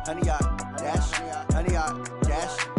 honey yacht, dash, honey yacht, dash.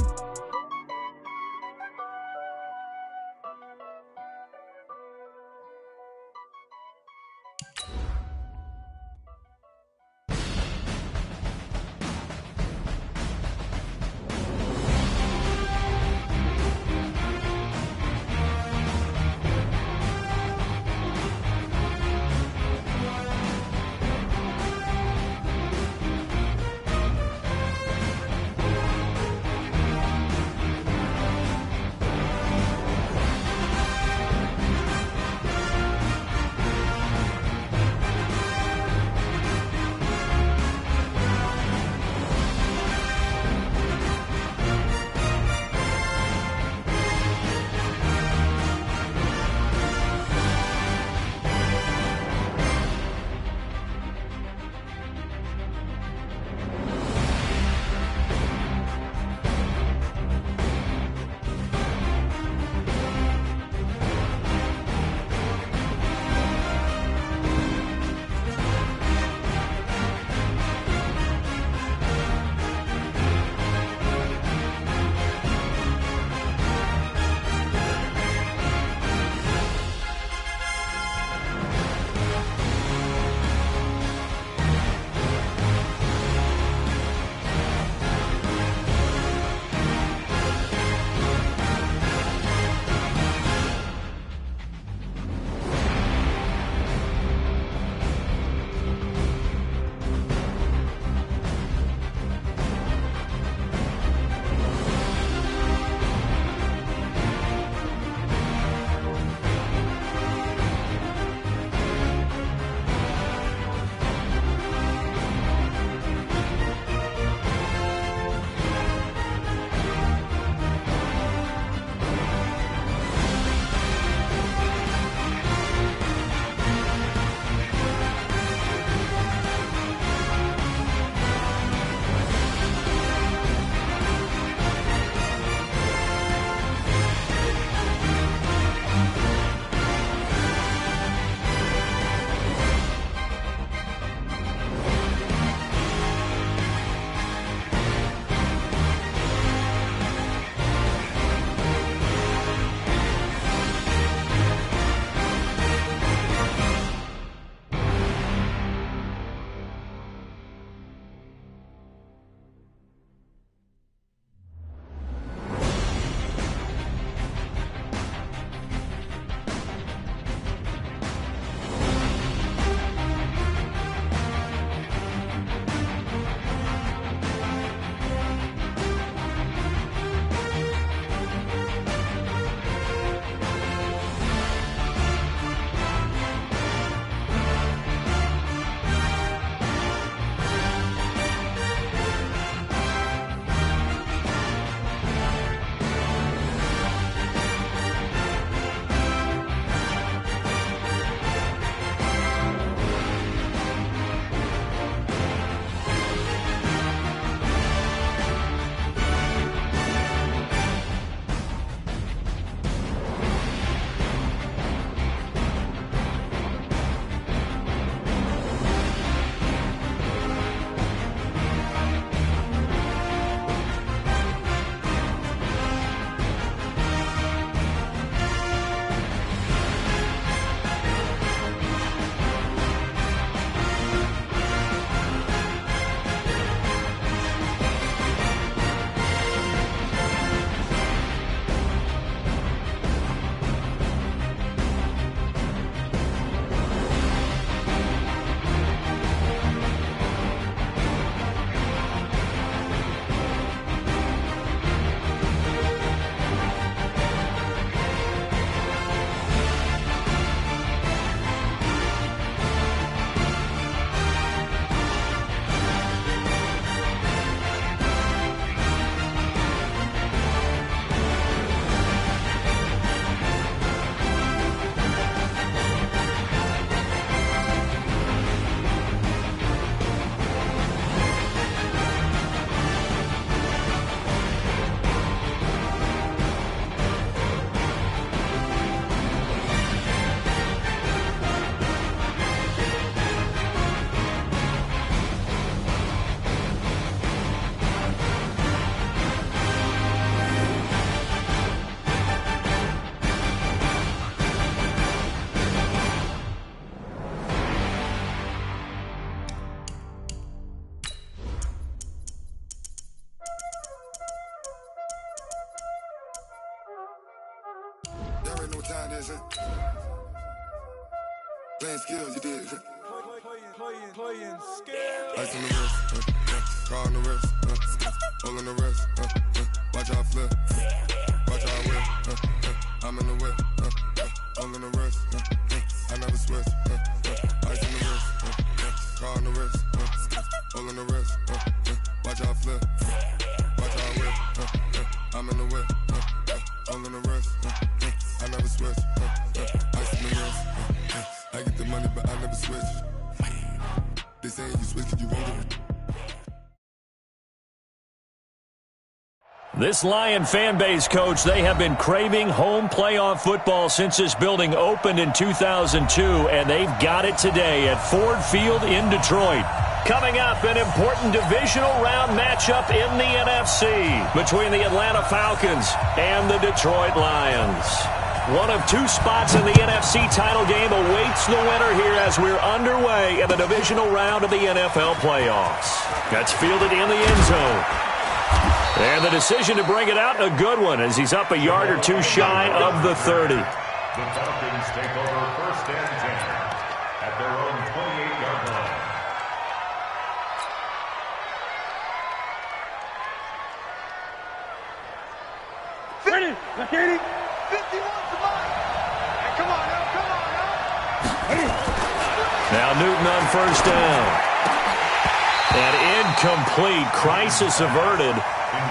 already know what time it is, Playing skills, you did. Playing skills. Ice on the wrist, car on the wrist, hole in the wrist, watch how I flip, watch how I whip, I'm in the whip, hole in the wrist, I never switch, ice on the wrist, car on the wrist, hole in the wrist, watch how I flip, watch how I whip, I'm in the whip, hole in the wrist, I never switch, ice on the wrist, I get the money but I never switch. They saying you switch 'cause you won't get it. This Lion fan base, Coach, they have been craving home playoff football since this building opened in 2002, and they've got it today at Ford Field in Detroit. Coming up, an important divisional round matchup in the NFC between the Atlanta Falcons and the Detroit Lions. One of two spots in the NFC title game awaits the winner here as we're underway in the divisional round of the NFL playoffs. That's fielded in the end zone. And the decision to bring it out, a good one, as he's up a yard or two shy of the 30. The Falcons take over first and 10 at their own 28-yard line. Ready, Katie. 51's mine. Hey, come on now, come on now. Now Newton on first down. And incomplete, crisis averted.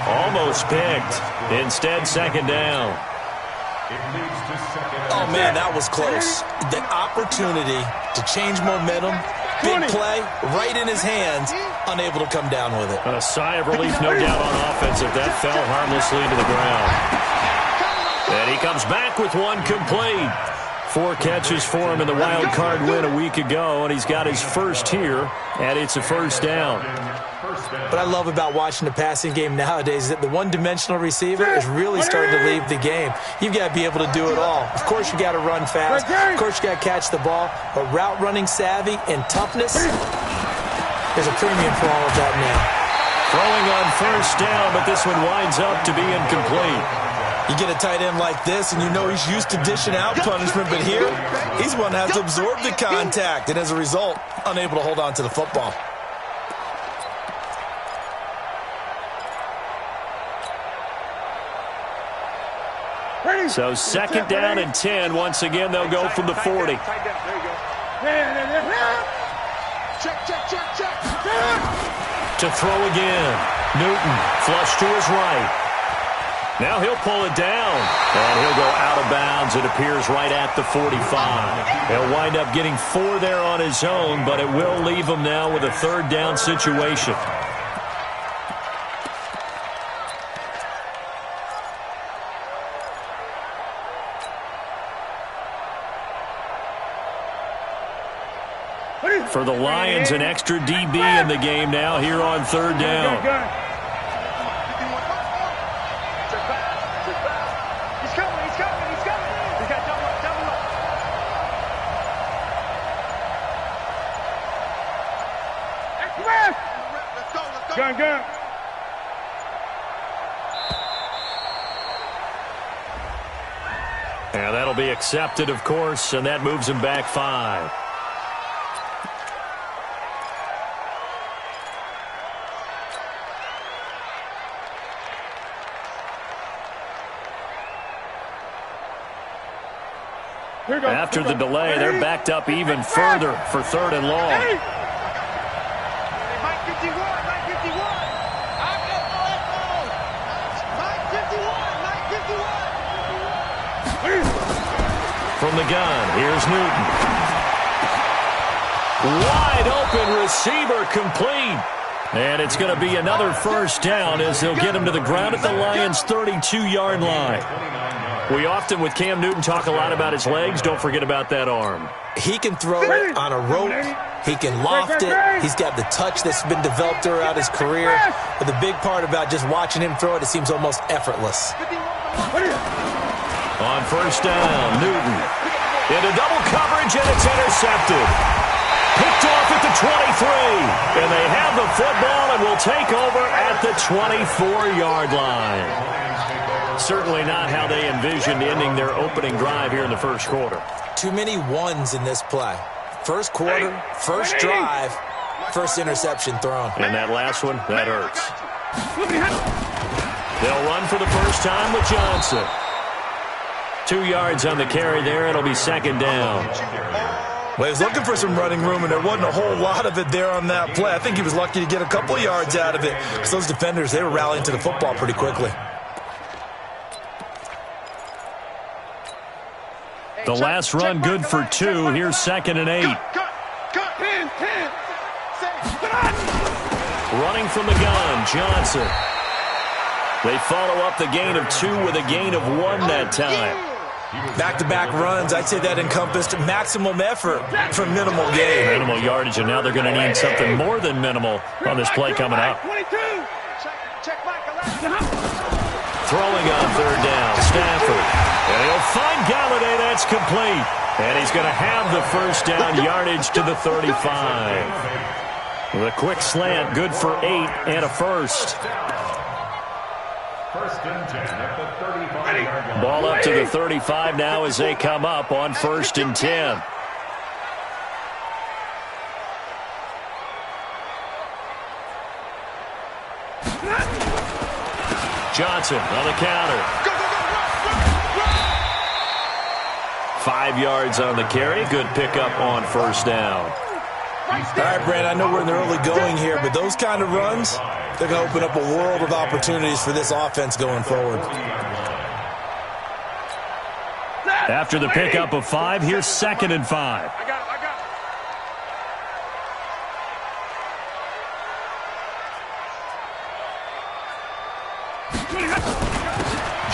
Almost picked. Instead, second down. Oh, man, that was close. The opportunity to change momentum, big play, right in his hands, unable to come down with it. A sigh of relief, no doubt, on offense if that fell harmlessly to the ground. And he comes back with one complete. 4 catches for him in the wild card win a week ago, and he's got his first here, and it's a first down. What I love about watching the passing game nowadays is that the one-dimensional receiver is really starting to leave the game. You've got to be able to do it all. Of course, you got to run fast. Of course, you got to catch the ball. But route running savvy and toughness, there's a premium for all of that now. Throwing on first down, but this one winds up to be incomplete. You get a tight end like this, and you know he's used to dishing out punishment, but here, he's one that has to absorb the contact, and as a result, unable to hold on to the football. So second down and 10. Once again, they'll go from the 40. To throw again. Newton, flush to his right. Now he'll pull it down, and he'll go out of bounds. It appears right at the 45. He'll wind up getting 4 there on his own, but it will leave him now with a third down situation. For the Lions, an extra DB in the game now here on third down. He's coming. He's got double up. Let's go. Gun. And that'll be accepted, of course, and that moves him back 5. After the delay, they're backed up even further for third and long. Mike 51. From the gun, here's Newton. Wide open receiver, complete. And it's going to be another first down as they'll get him to the ground at the Lions' 32-yard line. We often, with Cam Newton, talk a lot about his legs. Don't forget about that arm. He can throw it on a rope. He can loft it. He's got the touch that's been developed throughout his career. But the big part about just watching him throw it, it seems almost effortless. On first down, Newton into double coverage, and it's intercepted. Picked off at the 23, and they have the football and will take over at the 24-yard line. Certainly not how they envisioned ending their opening drive here in the first quarter. Too many ones in this play. First quarter, first drive, first interception thrown. And that last one, that hurts. They'll run for the first time with Johnson. 2 yards on the carry there. It'll be second down. Well, he was looking for some running room, and there wasn't a whole lot of it there on that play. I think he was lucky to get a couple of yards out of it. Because those defenders, they were rallying to the football pretty quickly. The last run good for 2. Here's 2nd and 8. Running from the gun, Johnson. They follow up the gain of 2 with a gain of 1 that time. Back-to-back runs, I'd say that encompassed maximum effort for minimal gain. Minimal yardage, and now they're going to need something more than minimal on this play coming up. Throwing on 3rd down, Stafford. And he'll find Galladay. That's complete. And he's going to have the first down yardage to the 35. With a quick slant, good for 8 and a first. First and 10 at the 35. Ball up to the 35 now as they come up on 1st and 10. Johnson on the counter. 5 yards on the carry. Good pickup on 1st down. All right, Brand, I know we're in the early going here, but those kind of runs, they're going to open up a world of opportunities for this offense going forward. After the pickup of 5, here's 2nd and 5.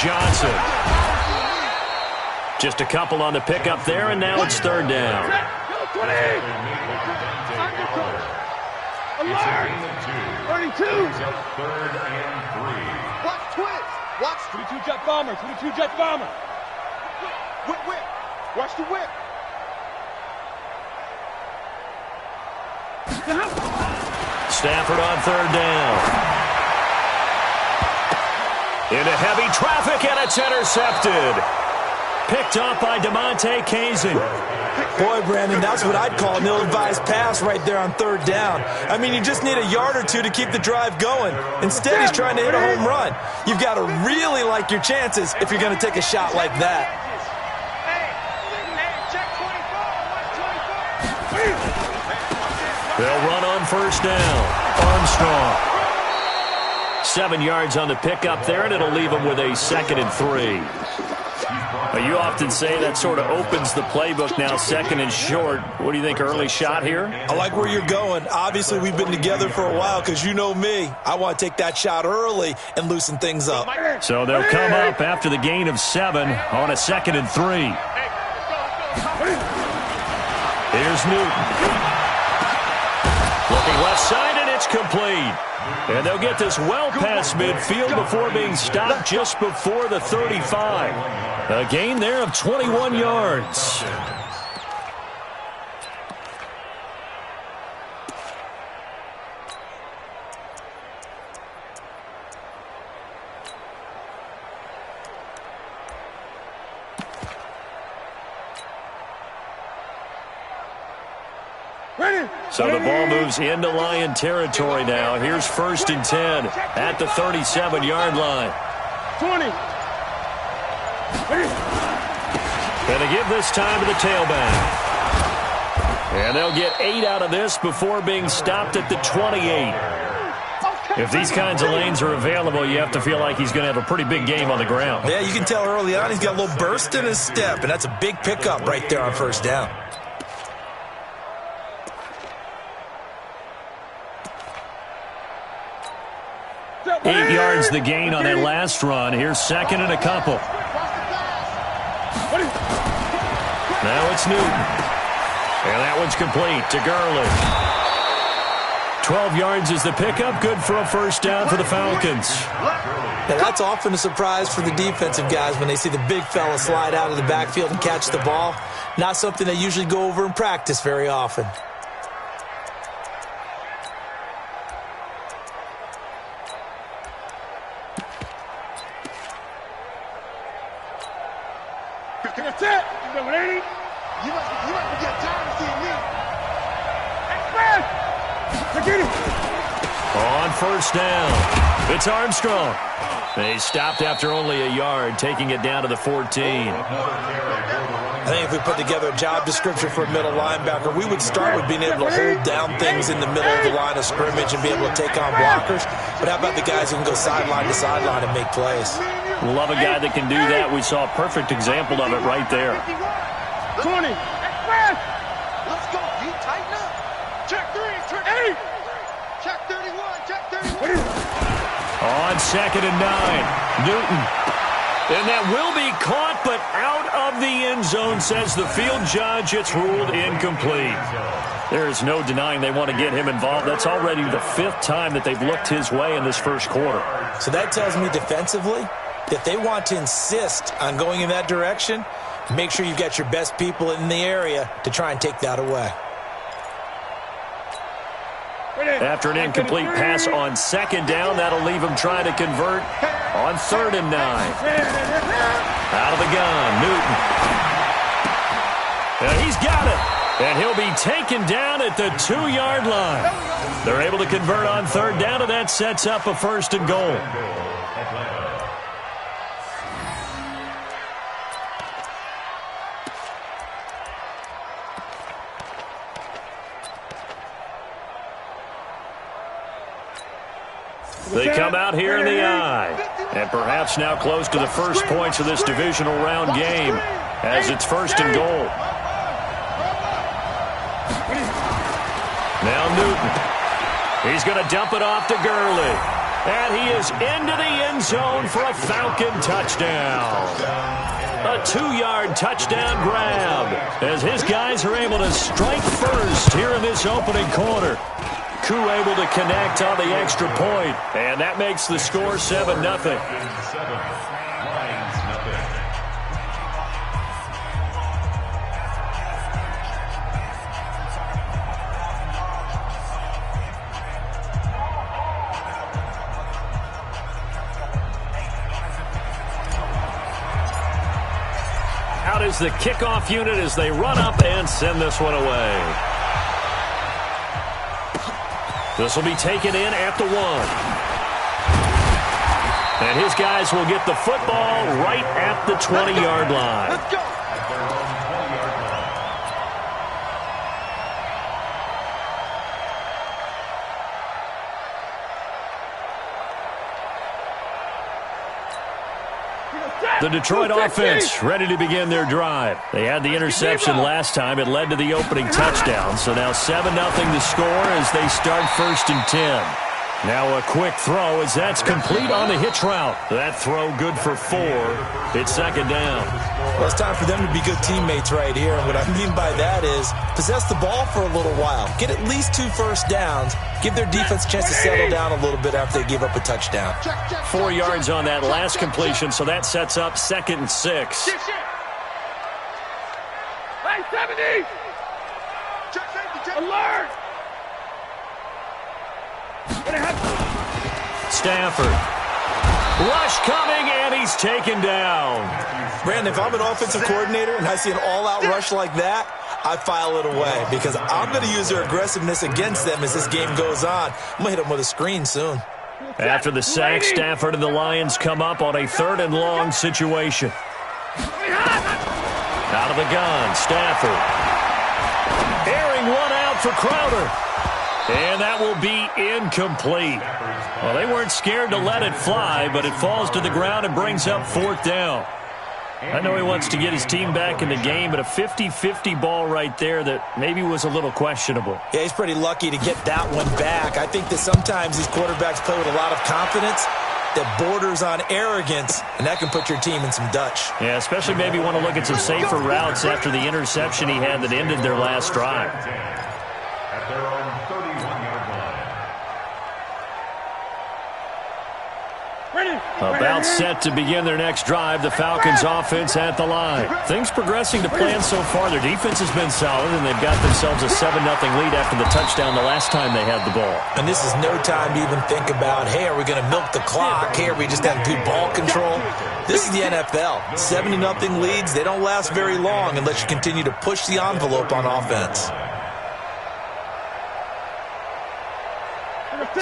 Johnson. Just a couple on the pickup there, and now it's 3rd down. Alert! 32! 3rd and 3. Watch twins! Watch 22 jet bomber! 22 jet bomber! Whip, whip! Watch the whip! Stafford on 3rd down. Into heavy traffic, and it's intercepted. Picked up by DeMonte Kazin. Boy, Brandon, that's what I'd call an ill-advised pass right there on 3rd down. I mean, you just need a yard or 2 to keep the drive going. Instead, he's trying to hit a home run. You've got to really like your chances if you're going to take a shot like that. They'll run on 1st down. Armstrong. 7 yards on the pickup there, and it'll leave him with a 2nd and 3. You often say that sort of opens the playbook now, 2nd and short. What do you think, early shot here? I like where you're going. Obviously, we've been together for a while because you know me. I want to take that shot early and loosen things up. So they'll come up after the gain of 7 on a 2nd and 3. Here's Newton. Looking left side, and it's complete. And they'll get this well past midfield before being stopped just before the 35. A gain there of 21 yards. So the ball moves into Lion territory now. Here's 1st and 10 at the 37-yard line. 20. Going to give this time to the tailback. And they'll get 8 out of this before being stopped at the 28. If these kinds of lanes are available, you have to feel like he's going to have a pretty big game on the ground. Yeah, you can tell early on he's got a little burst in his step, and that's a big pickup right there on 1st down. Eight yards the gain on that last run. Here's 2nd and a couple. Now it's Newton. And that one's complete to Gurley. 12 yards is the pickup. Good for a 1st down for the Falcons. Now, that's often a surprise for the defensive guys when they see the big fella slide out of the backfield and catch the ball. Not something they usually go over in practice very often. That's it. You must be getting tired of seeing me. On first down, it's Armstrong. They stopped after only a yard, taking it down to the 14. I think if we put together a job description for a middle linebacker, we would start with being able to hold down things in the middle of the line of scrimmage and be able to take on blockers. But how about the guys who can go sideline to sideline and make plays? Love a guy that can do that. We saw a perfect example of it right there. 20. Let's go. You tighten up. Check 3. Check 8. Check 31. Check 31. On 2nd and 9, Newton. And that will be caught, but out of the end zone, says the field judge. It's ruled incomplete. There is no denying they want to get him involved. That's already the 5th time that they've looked his way in this first quarter. So that tells me defensively that they want to insist on going in that direction. Make sure you've got your best people in the area to try and take that away. After an incomplete pass on 2nd down, that'll leave him trying to convert on 3rd and 9. Out of the gun, Newton. And he's got it. And he'll be taken down at the 2-yard line. They're able to convert on 3rd down, and that sets up a 1st and goal. They come out here in the eye, and perhaps now close to the first points of this divisional round game as it's 1st and goal. Now Newton. He's going to dump it off to Gurley. And he is into the end zone for a Falcon touchdown. A 2-yard touchdown grab as his guys are able to strike first here in this opening quarter. Koo able to connect on the extra point, and that makes the score 7-0. Out is the kickoff unit as they run up and send this one away. This will be taken in at the 1. And his guys will get the football right at the 20-yard line. Let's go. The Detroit offense ready to begin their drive. They had the interception last time. It led to the opening touchdown. So now 7-0 the score as they start 1st and 10. Now a quick throw as that's complete on the hitch route. That throw good for 4. It's 2nd down. Well, it's time for them to be good teammates right here. And what I mean by that is possess the ball for a little while. Get at least 2 first downs. Give their defense a chance to settle down a little bit after they give up a touchdown. 4 yards on that last completion, so that sets up 2nd and 6. Hey, 70! Alert! Stafford. Rush coming, and he's taken down. Brandon, if I'm an offensive coordinator and I see an all-out rush like that, I file it away because I'm going to use their aggressiveness against them as this game goes on. I'm going to hit them with a screen soon. After the sack, Stafford and the Lions come up on a 3rd and long situation. Out of the gun, Stafford. Airing one out for Crowder. And that will be incomplete. Well, they weren't scared to let it fly, but it falls to the ground and brings up 4th down. I know he wants to get his team back in the game, but a 50-50 ball right there that maybe was a little questionable. Yeah, he's pretty lucky to get that one back. I think that sometimes these quarterbacks play with a lot of confidence that borders on arrogance, and that can put your team in some Dutch. Yeah, especially maybe want to look at some safer routes after the interception he had that ended their last drive. At their own 31-yard line. About set to begin their next drive, the Falcons offense at the line. Things progressing to plan so far. Their defense has been solid, and they've got themselves a 7-0 lead after the touchdown the last time they had the ball. And this is no time to even think about, hey, are we going to milk the clock? Hey, are we just have good ball control? This is the NFL. 7-0 leads, they don't last very long unless you continue to push the envelope on offense.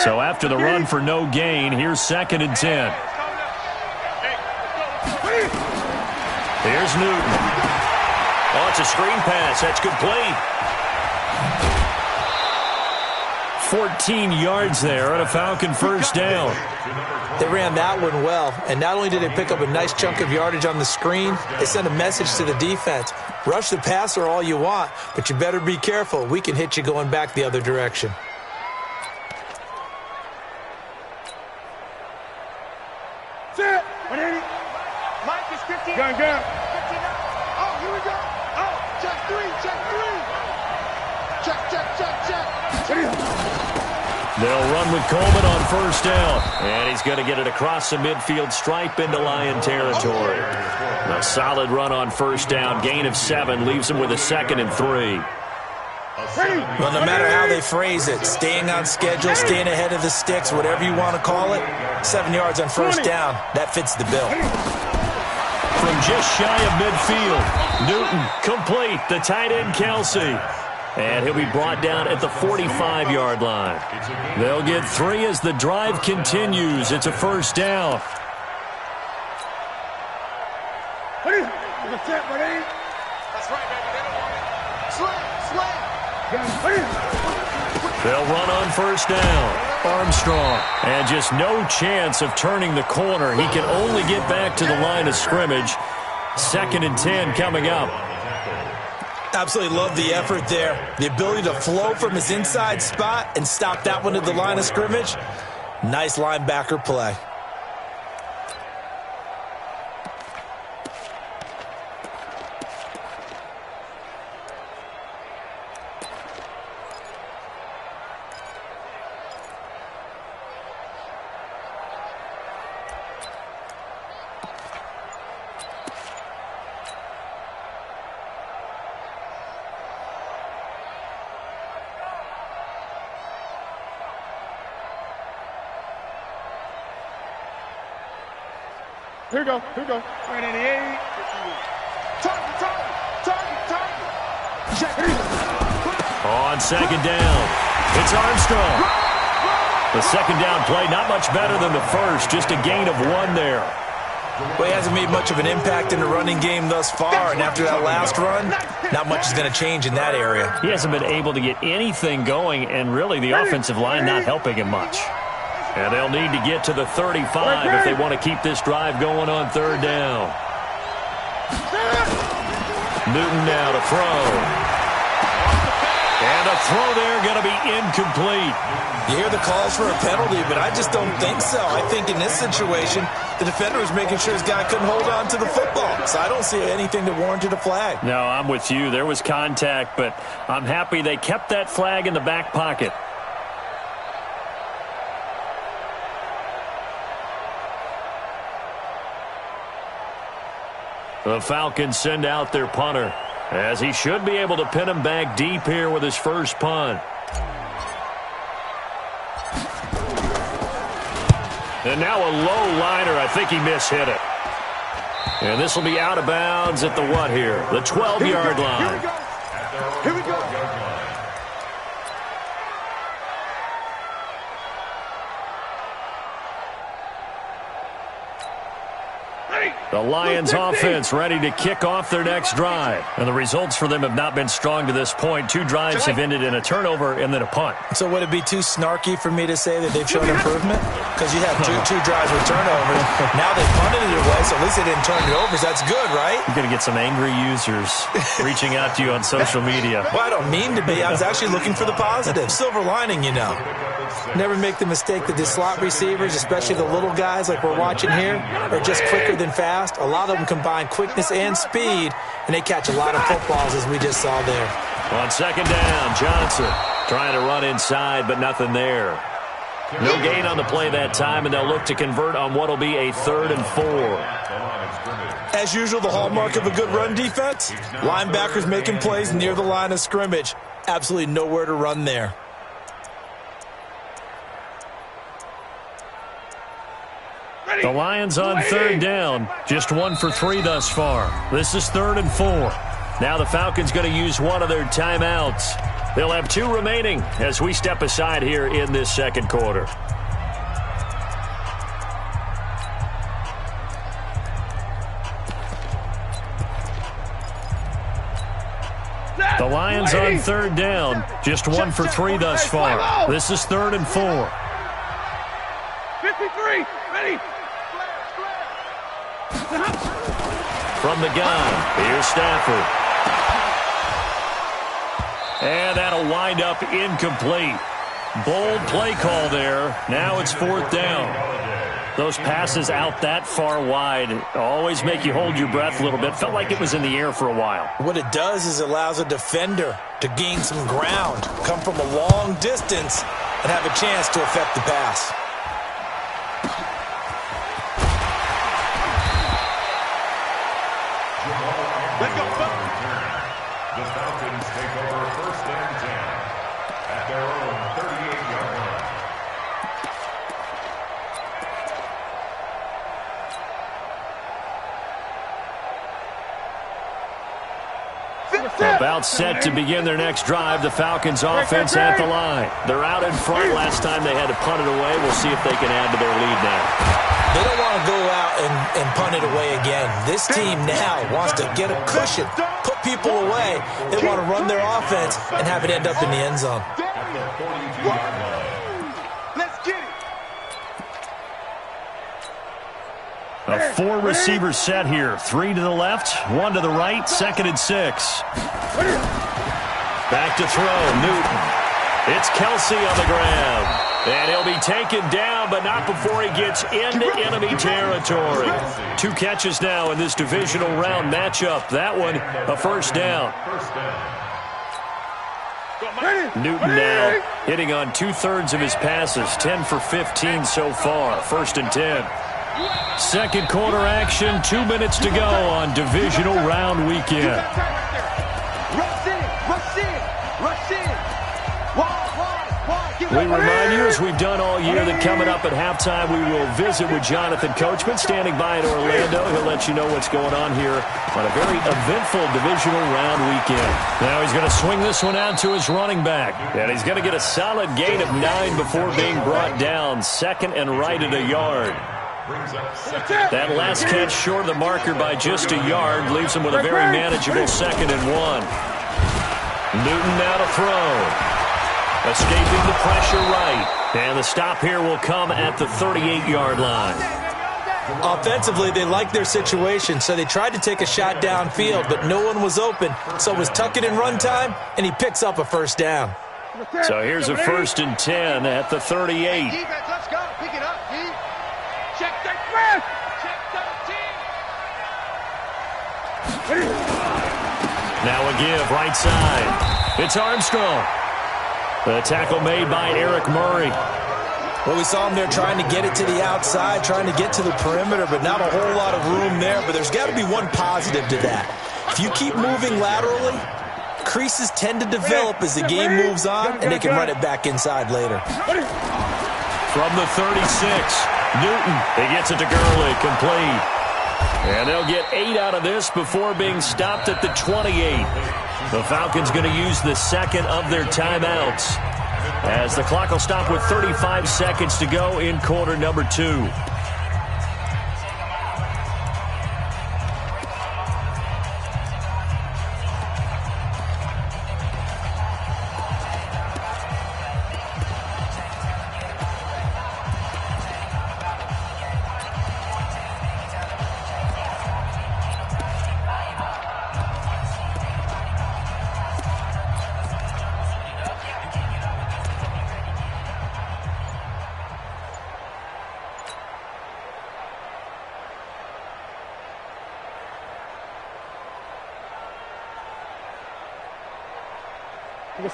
So after the run for no gain, here's 2nd and 10. Here's Newton. Oh, it's a screen pass. That's complete. 14 yards there on a Falcon first down. They ran that one well, and not only did they pick up a nice chunk of yardage on the screen, they sent a message to the defense. Rush the passer all you want, but you better be careful. We can hit you going back the other direction. Set. 180. Mike is 15. Gun. 59. Oh, here we go. Oh, check 3. Check. They'll run with Coleman on first down. And he's going to get it across the midfield stripe into Lion territory. A solid run on first down. Gain of 7 leaves him with a 2nd and 3. Well, no matter how they phrase it, staying on schedule, staying ahead of the sticks, whatever you want to call it, 7 yards on first down, that fits the bill. From just shy of midfield, Newton complete, the tight end Kelsey. And he'll be brought down at the 45-yard line. They'll get 3 as the drive continues. It's a first down. That's right, baby. They don't want it. Slam. They'll run on first down. Armstrong. And just no chance of turning the corner. He can only get back to the line of scrimmage. 2nd and 10 coming up. Absolutely love the effort there. The ability to flow from his inside spot and stop that one at the line of scrimmage. Nice linebacker play. Here we go. 188. Target. Check. On 2nd down, it's Armstrong. The 2nd down play, not much better than the first, just a gain of 1 there. Well, he hasn't made much of an impact in the running game thus far, and after that last run, not much is going to change in that area. He hasn't been able to get anything going, and really the offensive line not helping him much. And they'll need to get to the 35 if they want to keep this drive going on 3rd down. Newton now to throw. And a throw there going to be incomplete. You hear the calls for a penalty, but I just don't think so. I think in this situation, the defender was making sure his guy couldn't hold on to the football. So I don't see anything that warranted a flag. No, I'm with you. There was contact, but I'm happy they kept that flag in the back pocket. The Falcons send out their punter, as he should be able to pin him back deep here with his first punt. And now a low liner. I think he mishit it. And this will be out of bounds at the what here? The 12-yard line. Here we go. The Lions offense ready to kick off their next drive. And the results for them have not been strong to this point. 2 drives have ended in a turnover and then a punt. So would it be too snarky for me to say that they've shown improvement? Because you have two drives with turnovers. Now they punted it away, so at least they didn't turn it over. So that's good, right? You're going to get some angry users reaching out to you on social media. Well, I don't mean to be. I was actually looking for the positive. Silver lining, you know. Never make the mistake that the slot receivers, especially the little guys like we're watching here, are just quicker than fast. A lot of them combine quickness and speed, and they catch a lot of footballs, as we just saw there. On 2nd down, Johnson trying to run inside, but nothing there. No gain on the play that time, and they'll look to convert on what will be a 3rd and 4. As usual, the hallmark of a good run defense, linebackers making plays near the line of scrimmage. Absolutely nowhere to run there. The Lions on 3rd down. Just 1 for 3 thus far. This is 3rd and 4. Now the Falcons going to use one of their timeouts. They'll have 2 remaining as we step aside here in this second quarter. The Lions on 3rd down. Just 1 for 3 thus far. This is 3rd and 4. 53, ready. From the gun, here's Stafford. And that'll wind up incomplete. Bold play call there. Now it's 4th down. Those passes out that far wide always make you hold your breath a little bit. Felt like it was in the air for a while. What it does is it allows a defender to gain some ground, come from a long distance, and have a chance to affect the pass. The Falcons take over 1st and 10 at their own 38-yard line. About set to begin their next drive. The Falcons offense at the line. They're out in front. Last time they had to punt it away. We'll see if they can add to their lead now. They don't want to go out and punt it away again. This team now wants to get a cushion, put people away. They want to run their offense and have it end up in the end zone. Let's get it. A 4-receiver set here. 3 to the left, 1 to the right, 2nd and 6. Back to throw, Newton. It's Kelsey on the ground. And he'll be taken down, but not before he gets into enemy territory. 2 catches now in this divisional round matchup. That one, a 1st down. Newton now hitting on 2/3 of his passes. 10 for 15 so far. 1st and 10. Second quarter action. 2 minutes to go on divisional round weekend. Rush in, rush in, rush in. We remind you, as we've done all year, that coming up at halftime, we will visit with Jonathan Coachman, standing by in Orlando. He'll let you know what's going on here on a very eventful divisional round weekend. Now he's going to swing this one out to his running back, and he's going to get a solid gain of 9 before being brought down. 2nd and right at a yard. That last catch short of the marker by just a yard leaves him with a very manageable 2nd and 1. Newton now to throw. Escaping the pressure right. And the stop here will come at the 38-yard line. Offensively, they liked their situation, so they tried to take a shot downfield, but no one was open. So it was tuck it in run time, and he picks up a 1st down. So here's a 1st and 10 at the 38. Defense, let's go. Pick it up, D. Check that press. Check 13. Now a give, right side. It's Armstrong. The tackle made by Eric Murray. Well, we saw him there trying to get it to the outside, trying to get to the perimeter, but not a whole lot of room there. But there's got to be one positive to that. If you keep moving laterally, creases tend to develop as the game moves on, and they can run it back inside later. From the 36, Newton. He gets it to Gurley, complete. And they'll get 8 out of this before being stopped at the 28. The Falcons going to use the 2nd of their timeouts, as the clock will stop with 35 seconds to go in quarter number 2.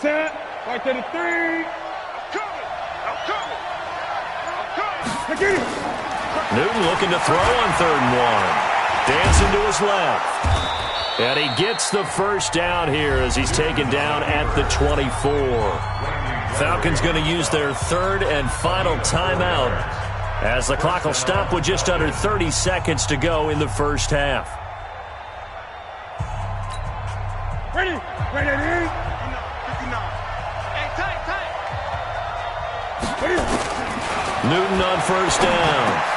Set. Right to the 3. I'm coming. Newton looking to throw on 3rd and 1. Dancing to his left. And he gets the first down here as he's taken down at the 24. Falcons going to use their 3rd and final timeout as the clock will stop with just under 30 seconds to go in the first half. Ready? Ready? 59. Hey, tight. Newton on 1st down.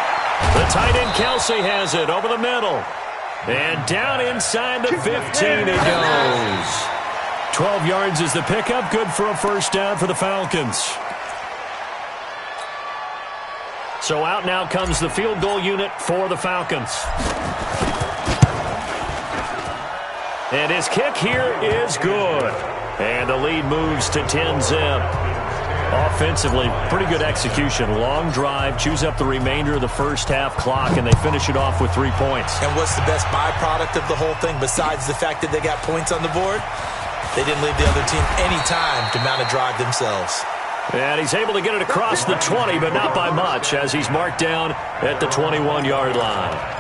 The tight end Kelsey has it over the middle. And down inside the 15 he goes. 12 yards is the pickup. Good for a first down for the Falcons. So out now comes the field goal unit for the Falcons. And his kick here is good. And the lead moves to 10-zip. Offensively, pretty good execution. Long drive, chews up the remainder of the first half clock, and they finish it off with 3 points. And what's the best byproduct of the whole thing besides the fact that they got points on the board? They didn't leave the other team any time to mount a drive themselves. And he's able to get it across the 20, but not by much, as he's marked down at the 21-yard line.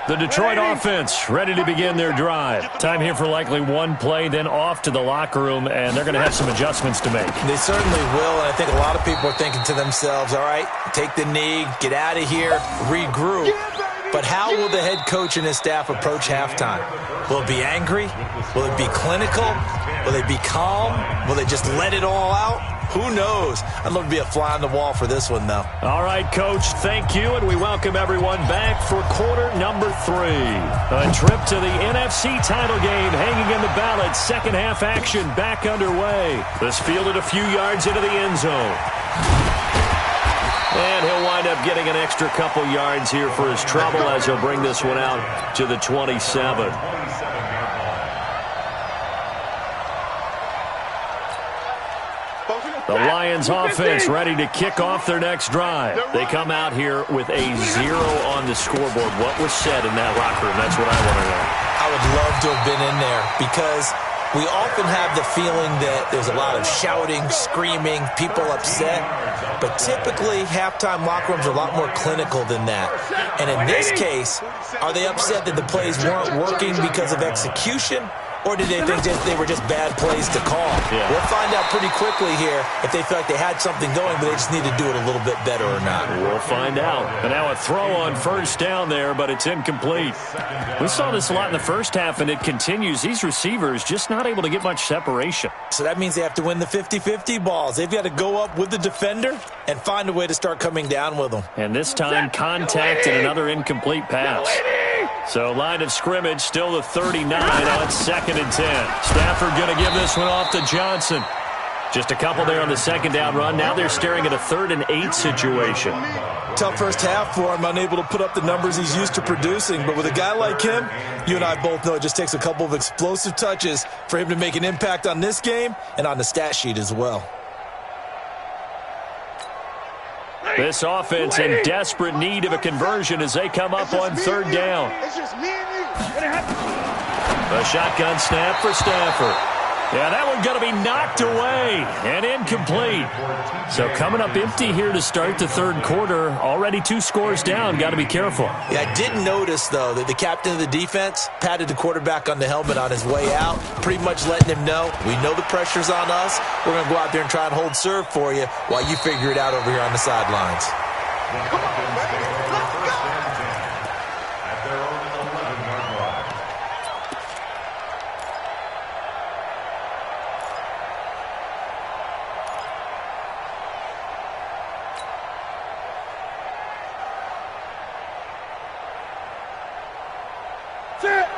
The Detroit offense ready to begin their drive. Time here for likely one play, then off to the locker room, and they're going to have some adjustments to make. They certainly will, and I think a lot of people are thinking to themselves, all right, take the knee, get out of here, regroup. But how will the head coach and his staff approach halftime? Will it be angry? Will it be clinical? Will they be calm? Will they just let it all out? Who knows? I'd love to be a fly on the wall for this one, though. All right, Coach, thank you, and we welcome everyone back for quarter number 3. A trip to the NFC title game hanging in the balance. Second half action back underway. This fielded a few yards into the end zone. And he'll wind up getting an extra couple yards here for his trouble as he'll bring this one out to the 27. The Lions offense ready to kick off their next drive. They come out here with a 0 on the scoreboard. What was said in that locker room? That's what I want to know. I would love to have been in there because we often have the feeling that there's a lot of shouting, screaming, people upset. But typically, halftime locker rooms are a lot more clinical than that. And in this case, are they upset that the plays weren't working because of execution? Or did they think they were just bad plays to call? Yeah. We'll find out pretty quickly here if they feel like they had something going, but they just need to do it a little bit better or not. We'll find out. And now a throw on first down there, but it's incomplete. We saw this a lot in the first half, and it continues. These receivers just not able to get much separation. So that means they have to win the 50-50 balls. They've got to go up with the defender and find a way to start coming down with them. And this time, contact and another incomplete pass. So line of scrimmage still the 39 on 2nd and 10. Stafford going to give this one off to Johnson. Just a couple there on the second down run. Now they're staring at a 3rd and 8 situation. Tough first half for him, unable to put up the numbers he's used to producing. But with a guy like him, you and I both know it just takes a couple of explosive touches for him to make an impact on this game and on the stat sheet as well. This offense in desperate need of a conversion as they come up on 3rd down. It's just me and you. A shotgun snap for Stafford. Yeah, that one's going to be knocked away and incomplete. So coming up empty here to start the 3rd quarter. Already 2 scores down. Got to be careful. Yeah, I did notice, though, that the captain of the defense patted the quarterback on the helmet on his way out, pretty much letting him know, we know the pressure's on us. We're going to go out there and try and hold serve for you while you figure it out over here on the sidelines. Come on, baby. Let's go. At their own 11-yard line.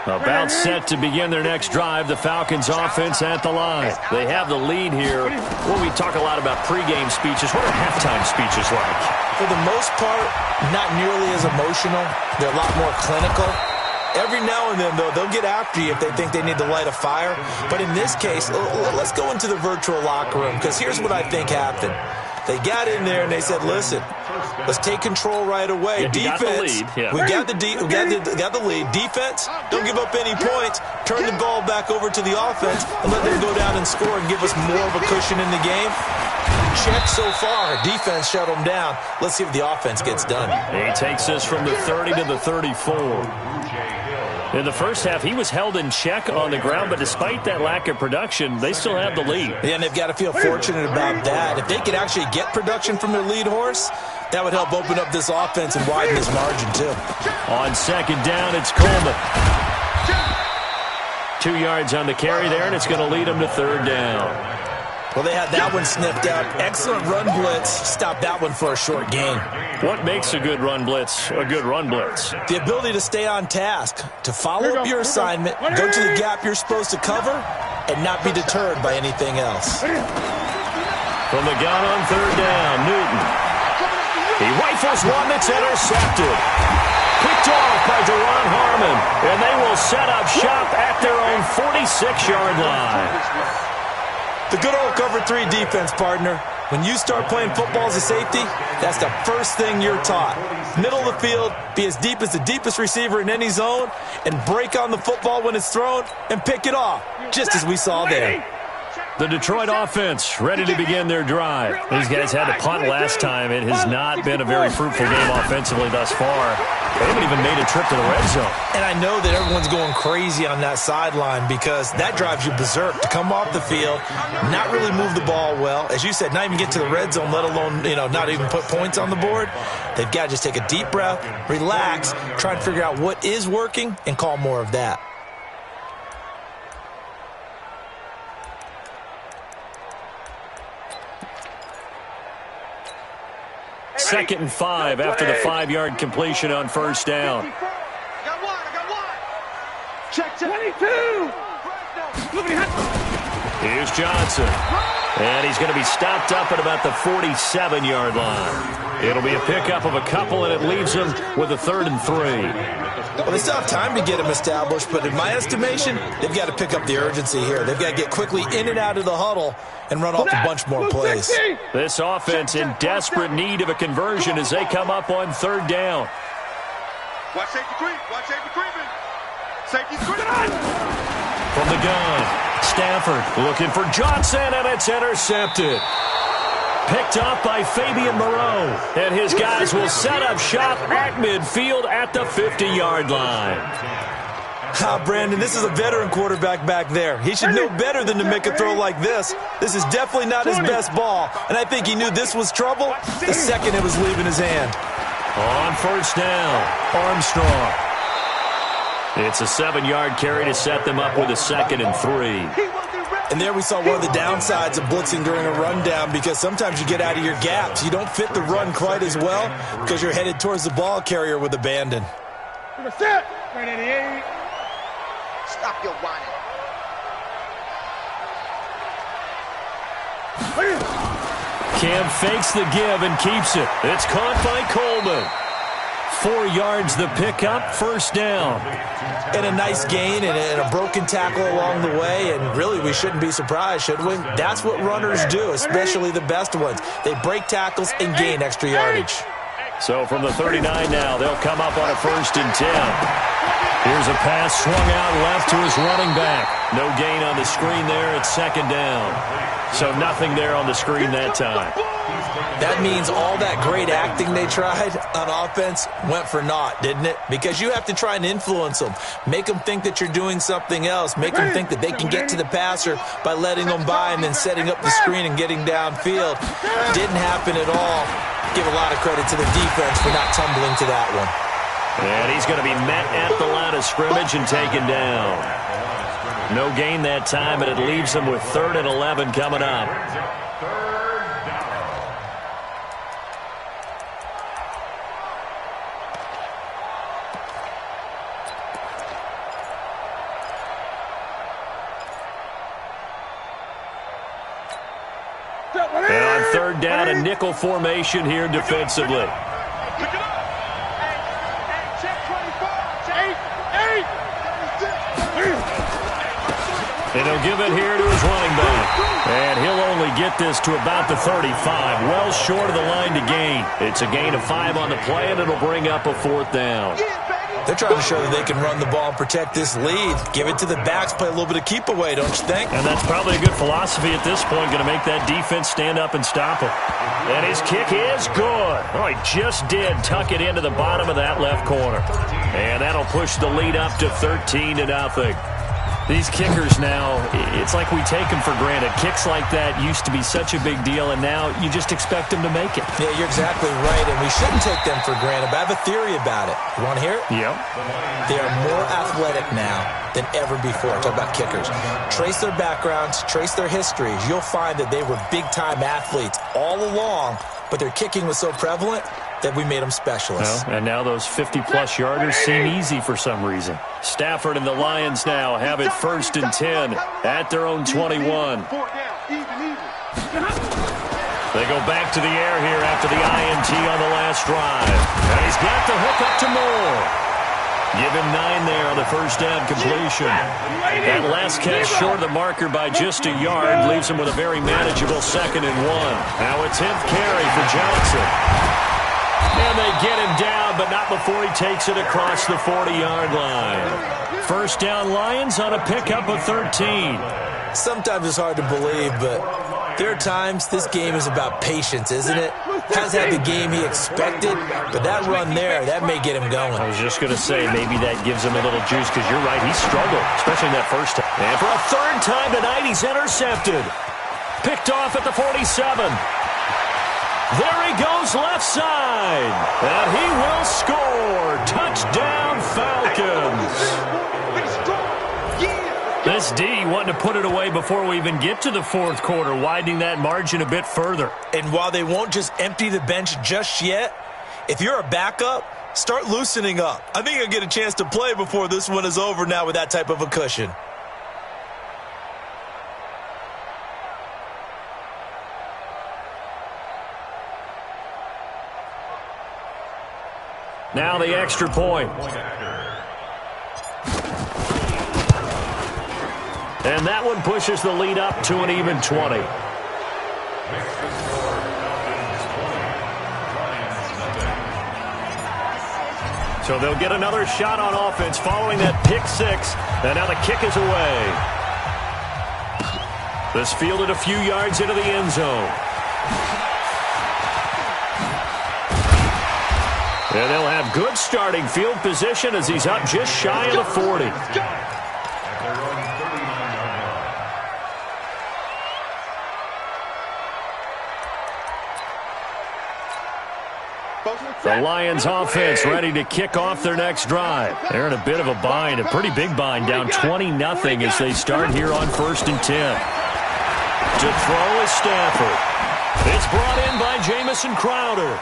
About set to begin their next drive, the Falcons offense at the line. They have the lead here. Well, we talk a lot about pregame speeches. What are halftime speeches like? For the most part, not nearly as emotional. They're a lot more clinical. Every now and then, though, they'll get after you if they think they need to light a fire. But in this case, let's go into the virtual locker room, because here's what I think happened. They got in there and they said, listen, let's take control right away. Yeah, defense, we got the lead. Defense, don't give up any points. Turn the ball back over to the offense and let them go down and score and give us more of a cushion in the game. Check so far. Defense shut them down. Let's see if the offense gets done. He takes us from the 30 to the 34. In the first half, he was held in check on the ground, but despite that lack of production, they still have the lead. Yeah, and they've got to feel fortunate about that. If they could actually get production from their lead horse, that would help open up this offense and widen this margin, too. On second down, it's Coleman. 2 yards on the carry there, and it's going to lead them to third down. Well, they had that one sniffed out. Excellent run blitz. Stop that one for a short gain. What makes a good run blitz a good run blitz? The ability to stay on task, to follow up your assignment, go to the gap you're supposed to cover, and not be deterred by anything else. From the gun on third down, Newton. He rifles one that's intercepted. Picked off by Deron Harmon, and they will set up shop at their own 46-yard line. The good old cover 3 defense, partner. When you start playing football as a safety, that's the first thing you're taught. Middle of the field, be as deep as the deepest receiver in any zone, and break on the football when it's thrown and pick it off, just as we saw there. The Detroit offense ready to begin their drive. These guys had to punt last time. It has not been a very fruitful game offensively thus far. They haven't even made a trip to the red zone. And I know that everyone's going crazy on that sideline because that drives you berserk to come off the field, not really move the ball well. As you said, not even get to the red zone, let alone, not even put points on the board. They've got to just take a deep breath, relax, try and figure out what is working, and call more of that. Second and 5 after the 5-yard completion on first down. I got one. Check 22. Here's Johnson. And he's going to be stopped up at about the 47-yard line. It'll be a pickup of a couple, and it leaves him with a 3rd and 3. Well, they still have time to get him established, but in my estimation, they've got to pick up the urgency here. They've got to get quickly in and out of the huddle and run off a bunch more plays. This offense in desperate need of a conversion as they come up on third down. Watch safety creep. Watch safety creeping. Safety's creeping. From the gun, Stafford looking for Johnson, and it's intercepted. Picked up by Fabian Moreau, and his guys will set up shop at midfield at the 50-yard line. Brandon, this is a veteran quarterback back there. He should know better than to make a throw like this. This is definitely not his best ball, and I think he knew this was trouble the second it was leaving his hand. On first down, Armstrong. It's a 7-yard carry to set them up with a 2nd and 3. And there we saw one of the downsides of blitzing during a rundown because sometimes you get out of your gaps. You don't fit the run quite as well because you're headed towards the ball carrier with abandon. Stop your whining. Cam fakes the give and keeps it. It's caught by Coleman. 4 yards the pickup, first down. And a nice gain and a broken tackle along the way, and really we shouldn't be surprised, should we? That's what runners do, especially the best ones. They break tackles and gain extra yardage. So from the 39 now, they'll come up on a 1st and 10. Here's a pass swung out left to his running back. No gain on the screen there. It's 2nd down. So nothing there on the screen that time. That means all that great acting they tried on offense went for naught, didn't it? Because you have to try and influence them. Make them think that you're doing something else. Make them think that they can get to the passer by letting them by and then setting up the screen and getting downfield. Didn't happen at all. Give a lot of credit to the defense for not tumbling to that one. And he's going to be met at the line of scrimmage and taken down. No gain that time, and it leaves them with 3rd and 11 coming up. And on 3rd down, a nickel formation here defensively. And he'll give it here to his running back. And he'll only get this to about the 35, well short of the line to gain. It's a gain of 5 on the play, and it'll bring up a 4th down. They're trying to show that they can run the ball and protect this lead. Give it to the backs, play a little bit of keep away, don't you think? And that's probably a good philosophy at this point, going to make that defense stand up and stop him. And his kick is good. Oh, he just did tuck it into the bottom of that left corner. And that'll push the lead up to 13-0. These kickers now, it's like we take them for granted. Kicks like that used to be such a big deal, and now you just expect them to make it. Yeah, you're exactly right, and we shouldn't take them for granted, but I have a theory about it. You want to hear it? Yep. They are more athletic now than ever before. Talk about kickers. Trace their backgrounds, trace their histories. You'll find that they were big-time athletes all along, but their kicking was so prevalent that we made them specialists. Well, and now those 50-plus yarders seem easy for some reason. Stafford and the Lions now have it 1st and 10 at their own 21. They go back to the air here after the INT on the last drive. And he's got the hook up to Moore. Give him 9 there on the first down completion. That last catch short of the marker by just a yard leaves him with a very manageable 2nd and 1. Now a 10th carry for Johnson. And they get him down, but not before he takes it across the 40-yard line. First down Lions on a pickup of 13. Sometimes it's hard to believe, but there are times this game is about patience, isn't it? Has had the game he expected, but that run there, that may get him going. I was just going to say, maybe that gives him a little juice, because you're right, he struggled, especially in that first time. And for a 3rd time tonight, he's intercepted. Picked off at the 47. There he goes left side. And he will score. Touchdown Falcons. This D wanting to put it away before we even get to the 4th quarter, widening that margin a bit further. And while they won't just empty the bench just yet, if you're a backup, start loosening up. I think you'll get a chance to play before this one is over now with that type of a cushion. Now the extra point. And that one pushes the lead up to an even 20. So they'll get another shot on offense following that pick 6. And now the kick is away. This fielded a few yards into the end zone. And they'll have good starting field position as he's up just shy of the 40. The Lions offense ready to kick off their next drive. They're in a bit of a bind, a pretty big bind, down 20-0 as they start here on 1st and 10. To throw is Stafford. It's brought in by Jamison Crowder.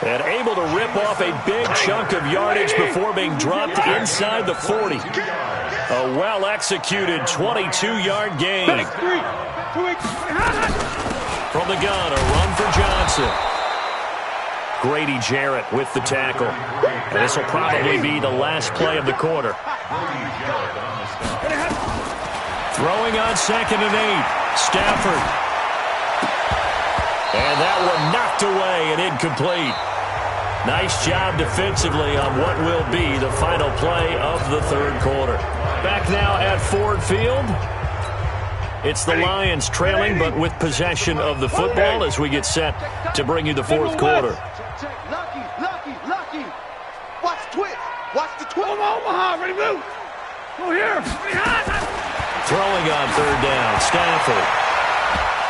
And able to rip off a big chunk of yardage before being dropped inside the 40. A well-executed 22-yard gain. From the gun, a run for Johnson. Grady Jarrett with the tackle. And this will probably be the last play of the quarter. Throwing on 2nd and 8. Stafford. And that one knocked away and incomplete. Nice job defensively on what will be the final play of the 3rd quarter. Back now at Ford Field. It's the Lions trailing, but with possession of the football as we get set to bring you the 4th quarter. Lucky. Watch the twist. Watch the twist. Omaha, ready to move. Go here. Throwing on 3rd down, Stafford.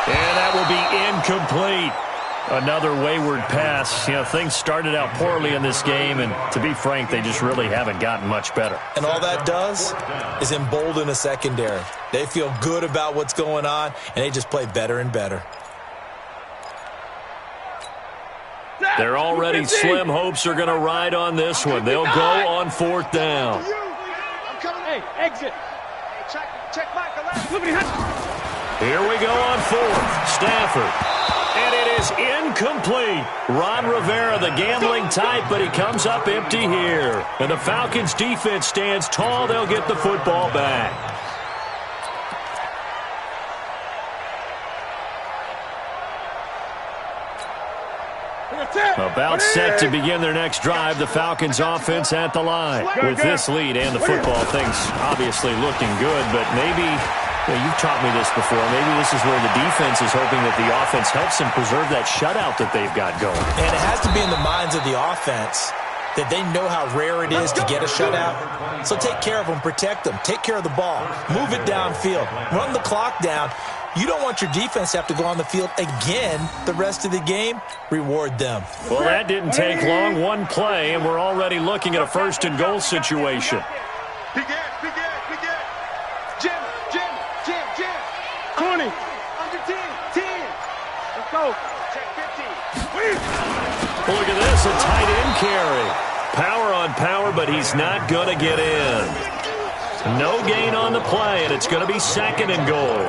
And that will be incomplete. Another wayward pass. You know, things started out poorly in this game, and to be frank, they just really haven't gotten much better. And all that does is embolden a secondary. They feel good about what's going on, and they just play better and better. They're already slim hopes are going to ride on this one. They'll go on 4th down. Hey, exit. Check Michael. Here we go on 4th. Stafford. And it is incomplete. Ron Rivera, the gambling type, but he comes up empty here. And the Falcons defense stands tall. They'll get the football back. About set to begin their next drive, the Falcons offense at the line. With this lead and the football, things obviously looking good, but maybe, you've taught me this before, maybe this is where the defense is hoping that the offense helps them preserve that shutout that they've got going. And it has to be in the minds of the offense that they know how rare it is to get a shutout. So take care of them, protect them, take care of the ball, move it downfield, run the clock down. You don't want your defense to have to go on the field again the rest of the game. Reward them. Well, that didn't take long. One play, and we're already looking at a first-and-goal situation. Begin. Jim. 20. Under 10. Let's go. Check 50. Look at this, a tight end carry. Power on power, but he's not going to get in. No gain on the play, and it's going to be second and goal.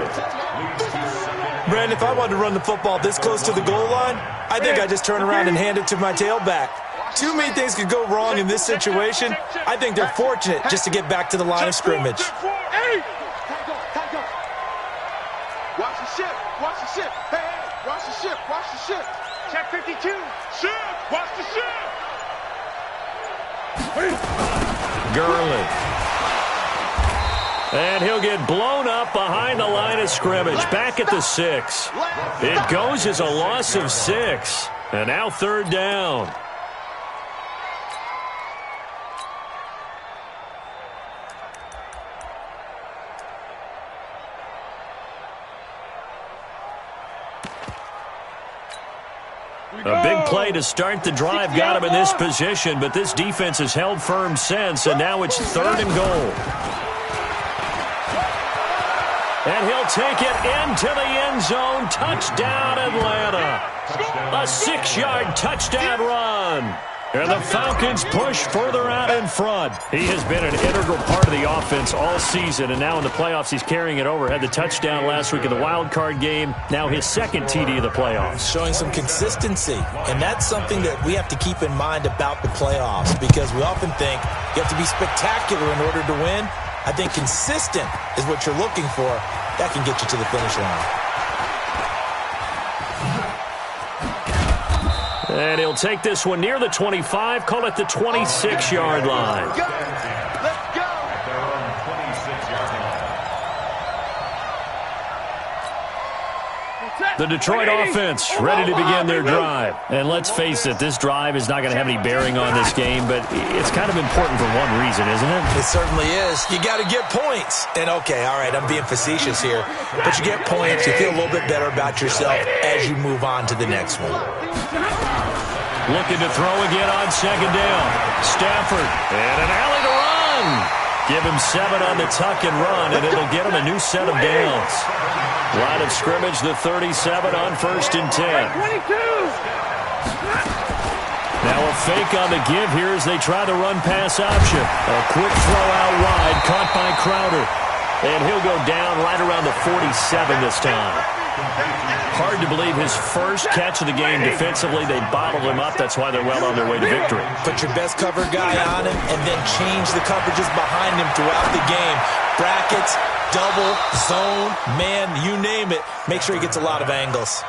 Brandon, if I wanted to run the football this close to the goal line, I think I'd just turn around and hand it to my tailback. Too many things could go wrong in this situation. I think they're fortunate just to get back to the line of scrimmage. Watch the ship. Hey, watch the ship. Check 52. Ship. Watch the ship. Gurley. And he'll get blown up behind the line of scrimmage. Back at the 6. It goes as a loss of 6. And now third down. A big play to start the drive got him in this position, but this defense has held firm since, and now it's third and goal. And he'll take it into the end zone. Touchdown, Atlanta. A 6-yard touchdown run. And the Falcons push further out in front. He has been an integral part of the offense all season, and now in the playoffs he's carrying it over. Had the touchdown last week in the wild card game. Now his second TD of the playoffs. Showing some consistency, and that's something that we have to keep in mind about the playoffs, because we often think you have to be spectacular in order to win. I think consistent is what you're looking for. That can get you to the finish line. And he'll take this one near the 25, call it the 26-yard line. Let's go. At their own 26-yard line. The Detroit offense ready to begin their drive. And let's face it, this drive is not going to have any bearing on this game, but it's kind of important for one reason, isn't it? It certainly is. You got to get points. And okay, all right, I'm being facetious here, but you get points, you feel a little bit better about yourself as you move on to the next one. Looking to throw again on second down. Stafford, and an alley to run. Give him 7 on the tuck and run, and it'll get him a new set of downs. Line of scrimmage, the 37 on 1st and 10. Now a fake on the give here as they try the run-pass option. A quick throw out wide, caught by Crowder. And he'll go down right around the 47 this time. Hard to believe his first catch of the game defensively. They bottled him up. That's why they're well on their way to victory. Put your best cover guy on him and then change the coverages behind him throughout the game. Brackets, double, zone, man, you name it. Make sure he gets a lot of angles.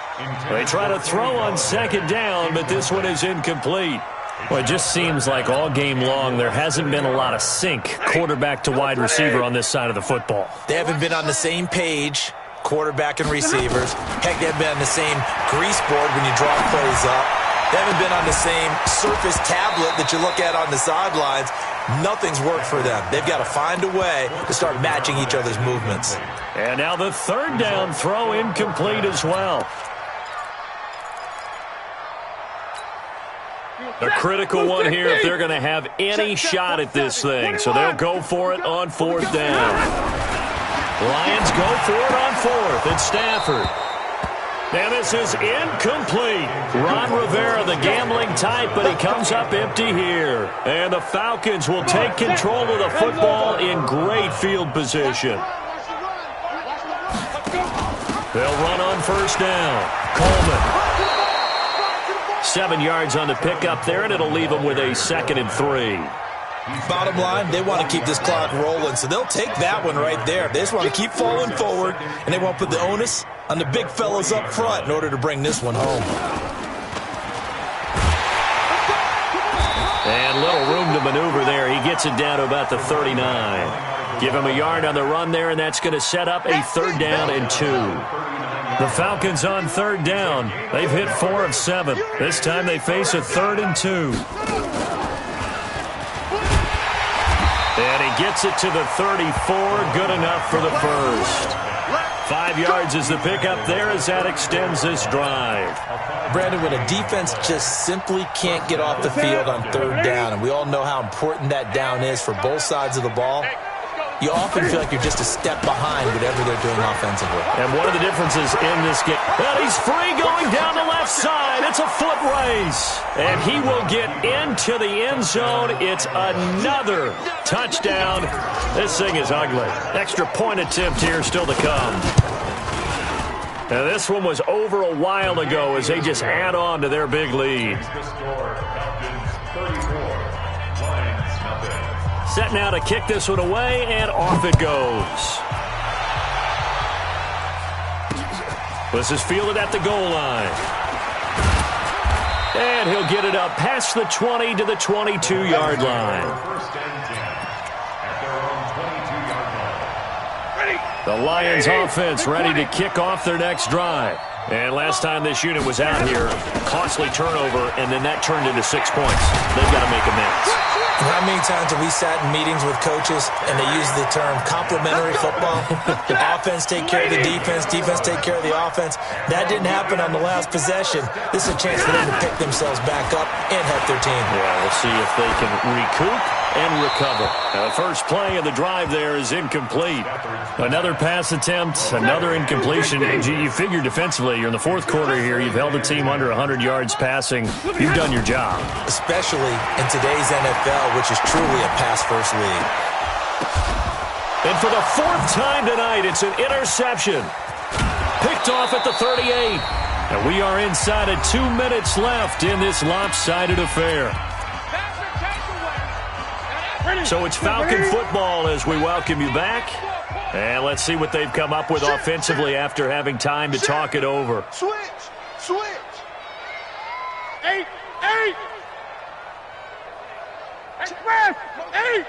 They try to throw on second down, but this one is incomplete. Well, it just seems like all game long there hasn't been a lot of sync quarterback to wide receiver on this side of the football. They haven't been on the same page, quarterback and receivers. Heck, they haven't been on the same grease board when you draw plays up. They haven't been on the same surface tablet that you look at on the sidelines. Nothing's worked for them. They've got to find a way to start matching each other's movements. And now the third down throw incomplete as well. A critical one here if they're going to have any shot at this thing. So they'll go for it on 4th down. Lions go for it on 4th. It's Stafford. And this is incomplete. Ron Rivera, the gambling type, but he comes up empty here. And the Falcons will take control of the football in great field position. They'll run on 1st down. Coleman. 7 yards on the pickup there, and it'll leave them with a 2nd and 3. Bottom line, they want to keep this clock rolling, so they'll take that one right there. They just want to keep falling forward, and they won't put the onus on the big fellas up front in order to bring this one home. And little room to maneuver there. He gets it down to about the 39. Give him a yard on the run there, and that's going to set up a 3rd down and 2. The Falcons on 3rd down. They've hit 4 of 7. This time they face a 3rd and 2. And he gets it to the 34. Good enough for the first. 5 yards is the pickup there as that extends this drive. Brandon, when a defense just simply can't get off the field on 3rd down, and we all know how important that down is for both sides of the ball, you often feel like you're just a step behind whatever they're doing offensively. And one of the differences in this game, well, he's free going down the left side. It's a foot race. And he will get into the end zone. It's another touchdown. This thing is ugly. Extra point attempt here still to come. Now, this one was over a while ago as they just add on to their big lead. Set now to kick this one away, and off it goes. This is fielded at the goal line. And he'll get it up past the 20 to the 22-yard line. The Lions offense ready to kick off their next drive. And last time this unit was out here, costly turnover, and then that turned into 6 points. They've got to make amends. And how many times have we sat in meetings with coaches and they use the term complementary football? Offense take care of the defense, defense take care of the offense. That didn't happen on the last possession. This is a chance for them to pick themselves back up and help their team. Yeah, we'll see if they can recoup and recover. Now, the first play of the drive there is incomplete. Another pass attempt, another incompletion. And you figure defensively, you're in the 4th quarter here. You've held the team under 100 yards passing. You've done your job. Especially in today's NFL, which is truly a pass-first league. And for the 4th time tonight, it's an interception. Picked off at the 38. And we are inside of 2 minutes left in this lopsided affair. So it's Falcon football as we welcome you back. And let's see what they've come up with offensively after having time to talk it over. Switch. 8. Express. 8.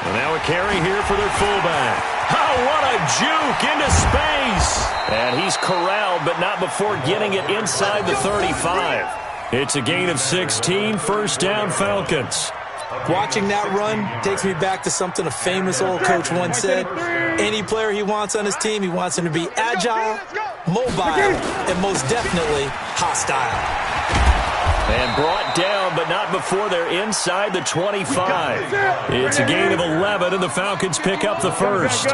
And now a carry here for their fullback. Oh, what a juke into space. And he's corralled, but not before getting it inside the 35. It's a gain of 16, 1st down Falcons. Watching that run takes me back to something a famous old coach once said. Any player he wants on his team, he wants him to be agile, mobile, and most definitely hostile. And brought down, but not before they're inside the 25. It's a gain of 11, and the Falcons pick up the first.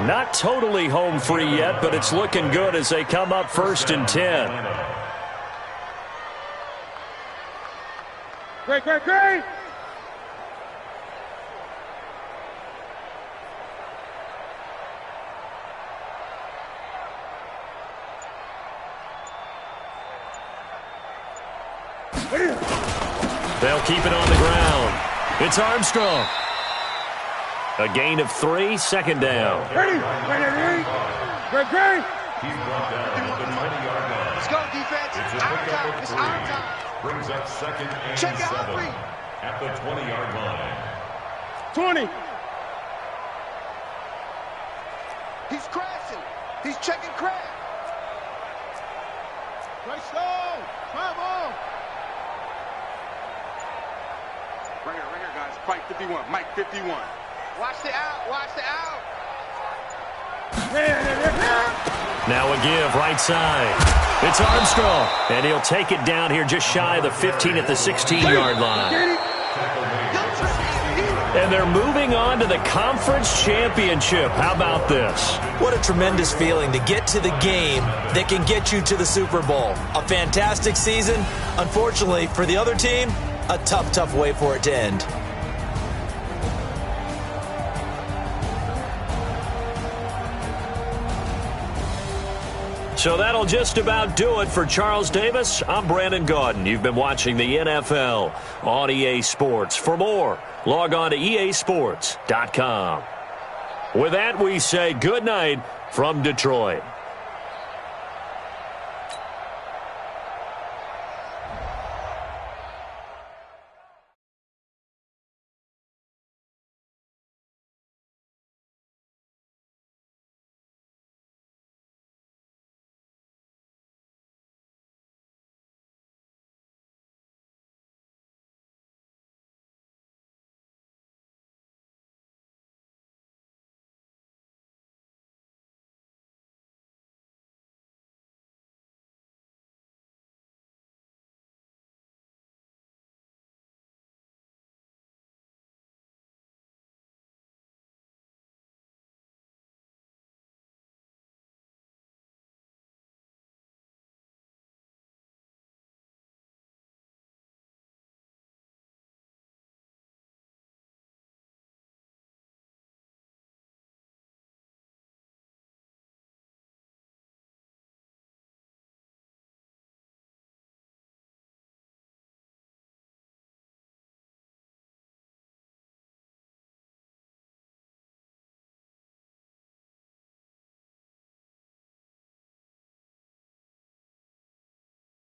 Not totally home free yet, but it's looking good as they come up 1st and 10. Great. They'll keep it on the ground. It's Armstrong. A gain of 3, 2nd down. Ready. Great. He's brought down at the 20-yard line. Let's go, defense. It's our time. It's our time. Brings up 2nd and Check 7 out 3. at the 20-yard line. 20. He's crashing. He's checking crash. Right slow. Travel. Right here, guys. Mike 51. Mike 51. Watch the out. Now a give, right side. It's Armstrong, and he'll take it down here just shy of the 15 at the 16-yard line. And they're moving on to the conference championship. How about this? What a tremendous feeling to get to the game that can get you to the Super Bowl. A fantastic season. Unfortunately, for the other team, a tough way for it to end. So that'll just about do it for Charles Davis. I'm Brandon Gaudin. You've been watching the NFL on EA Sports. For more, log on to easports.com. With that, we say good night from Detroit.